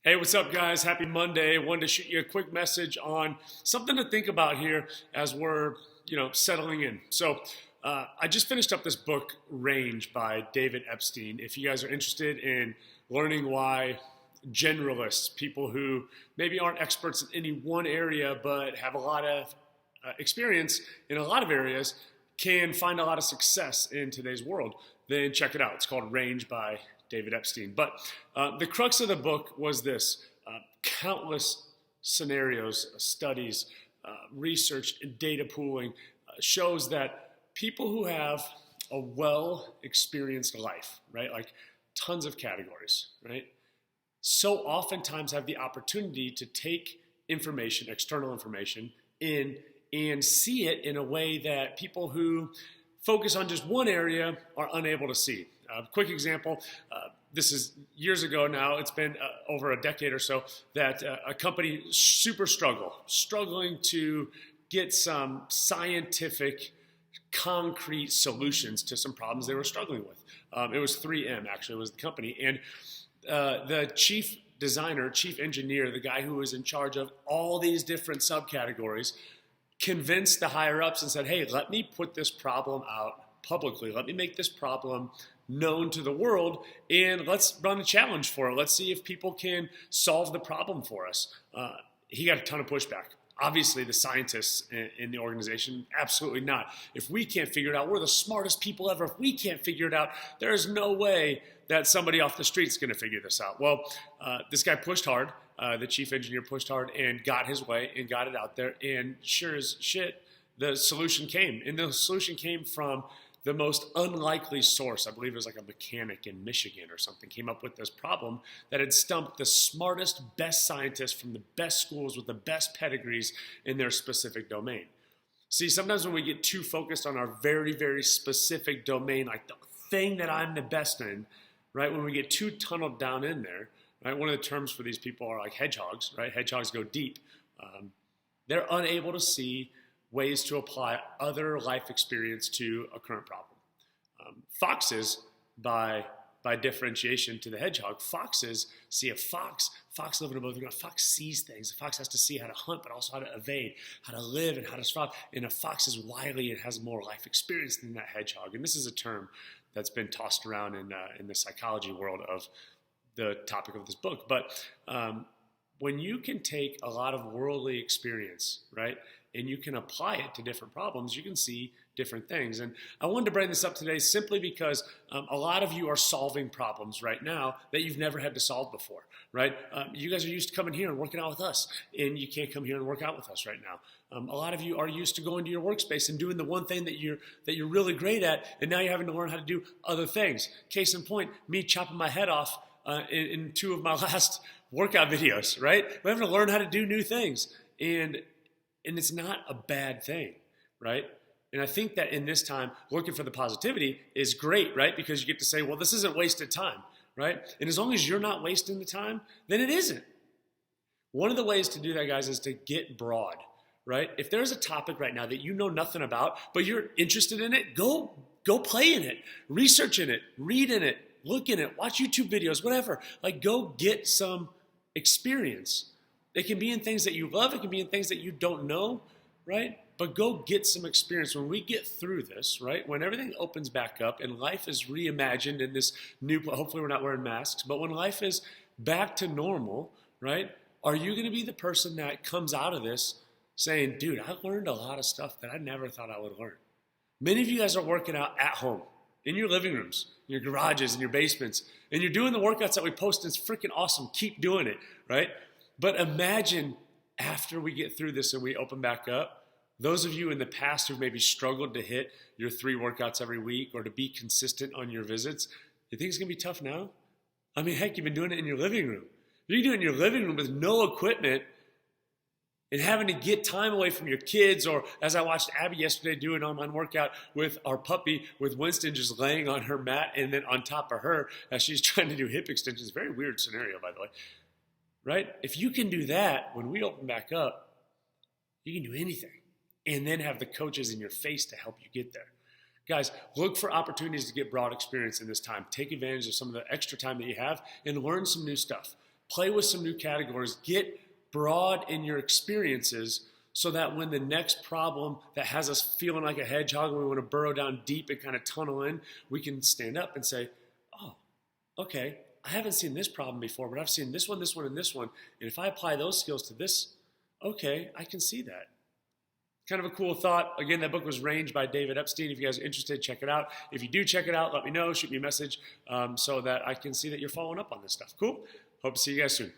Hey, what's up, guys? Happy Monday. Wanted to shoot you a quick message on something to think about here as we're, settling in. I just finished up this book, Range, by David Epstein. If you guys are interested in learning why generalists, people who maybe aren't experts in any one area but have a lot of experience in a lot of areas, can find a lot of success in today's world, then check it out. It's called Range by David Epstein. But the crux of the book was this. Countless scenarios, studies, research, and data pooling shows that people who have a well-experienced life, right, like tons of categories, right, so oftentimes have the opportunity to take information, external information, in and see it in a way that people who focus on just one area are unable to see. Quick example, this is years ago now, it's been over a decade or so, that a company struggling to get some scientific, concrete solutions to some problems they were struggling with. It was 3M, actually, was the company. And the chief designer, chief engineer, the guy who was in charge of all these different subcategories, convinced the higher-ups and said, hey, let me put this problem out publicly. Let me make this problem known to the world, and let's run a challenge for it. Let's see if people can solve the problem for us. He got a ton of pushback. Obviously, the scientists in the organization, absolutely not. If we can't figure it out, we're the smartest people ever. If we can't figure it out, there is no way that somebody off the street is going to figure this out. Well, this guy pushed hard. The chief engineer pushed hard and got his way and got it out there. And sure as shit, the solution came. And the solution came from the most unlikely source. I believe it was like a mechanic in Michigan or something, came up with this problem that had stumped the smartest, best scientists from the best schools with the best pedigrees in their specific domain. See, sometimes when we get too focused on our very, very specific domain, like the thing that I'm the best in, right? When we get too tunneled down in there, right? One of the terms for these people are like hedgehogs, right? Hedgehogs go deep. They're unable to see ways to apply other life experience to a current problem. Foxes, by differentiation to the hedgehog, foxes see a fox live in a boat. A fox sees things. A fox has to see how to hunt, but also how to evade, how to live, and how to survive. And a fox is wily and has more life experience than that hedgehog. And this is a term that's been tossed around in the psychology world of the topic of this book. But when you can take a lot of worldly experience, right, and you can apply it to different problems, you can see different things. And I wanted to bring this up today simply because a lot of you are solving problems right now that you've never had to solve before, right? You guys are used to coming here and working out with us, and you can't come here and work out with us right now. A lot of you are used to going to your workspace and doing the one thing that you're really great at, and now you're having to learn how to do other things. Case in point, me chopping my head off in two of my last workout videos, right? We're having to learn how to do new things, and it's not a bad thing, right? And I think that in this time, looking for the positivity is great, right? Because you get to say, well, this isn't wasted time, right? And as long as you're not wasting the time, then it isn't. One of the ways to do that, guys, is to get broad, right? If there's a topic right now that you know nothing about, but you're interested in it, go play in it, research in it, read in it, look in it, watch YouTube videos, whatever. Like, go get some experience. It can be in things that you love. It can be in things that you don't know, right? But go get some experience. When we get through this, right, when everything opens back up and life is reimagined in this new, hopefully we're not wearing masks, but when life is back to normal, right, are you going to be the person that comes out of this saying, dude, I learned a lot of stuff that I never thought I would learn? Many of you guys are working out at home, in your living rooms, in your garages, in your basements, and you're doing the workouts that we post, and it's freaking awesome. Keep doing it, right? But imagine after we get through this and we open back up, those of you in the past who've maybe struggled to hit your 3 workouts every week or to be consistent on your visits, you think it's going to be tough now? I mean, heck, you've been doing it in your living room. You do it in your living room with no equipment and having to get time away from your kids, or as I watched Abby yesterday do an online workout with our puppy, with Winston just laying on her mat and then on top of her as she's trying to do hip extensions. Very weird scenario, by the way. Right? If you can do that, when we open back up, you can do anything. And then have the coaches in your face to help you get there. Guys, look for opportunities to get broad experience in this time. Take advantage of some of the extra time that you have and learn some new stuff. Play with some new categories. Get broad in your experiences so that when the next problem that has us feeling like a hedgehog and we want to burrow down deep and kind of tunnel in, we can stand up and say, oh, okay, I haven't seen this problem before, but I've seen this one, and this one. And if I apply those skills to this, okay, I can see that. Kind of a cool thought. Again, that book was Range by David Epstein. If you guys are interested, check it out. If you do check it out, let me know. Shoot me a message so that I can see that you're following up on this stuff. Cool? Hope to see you guys soon.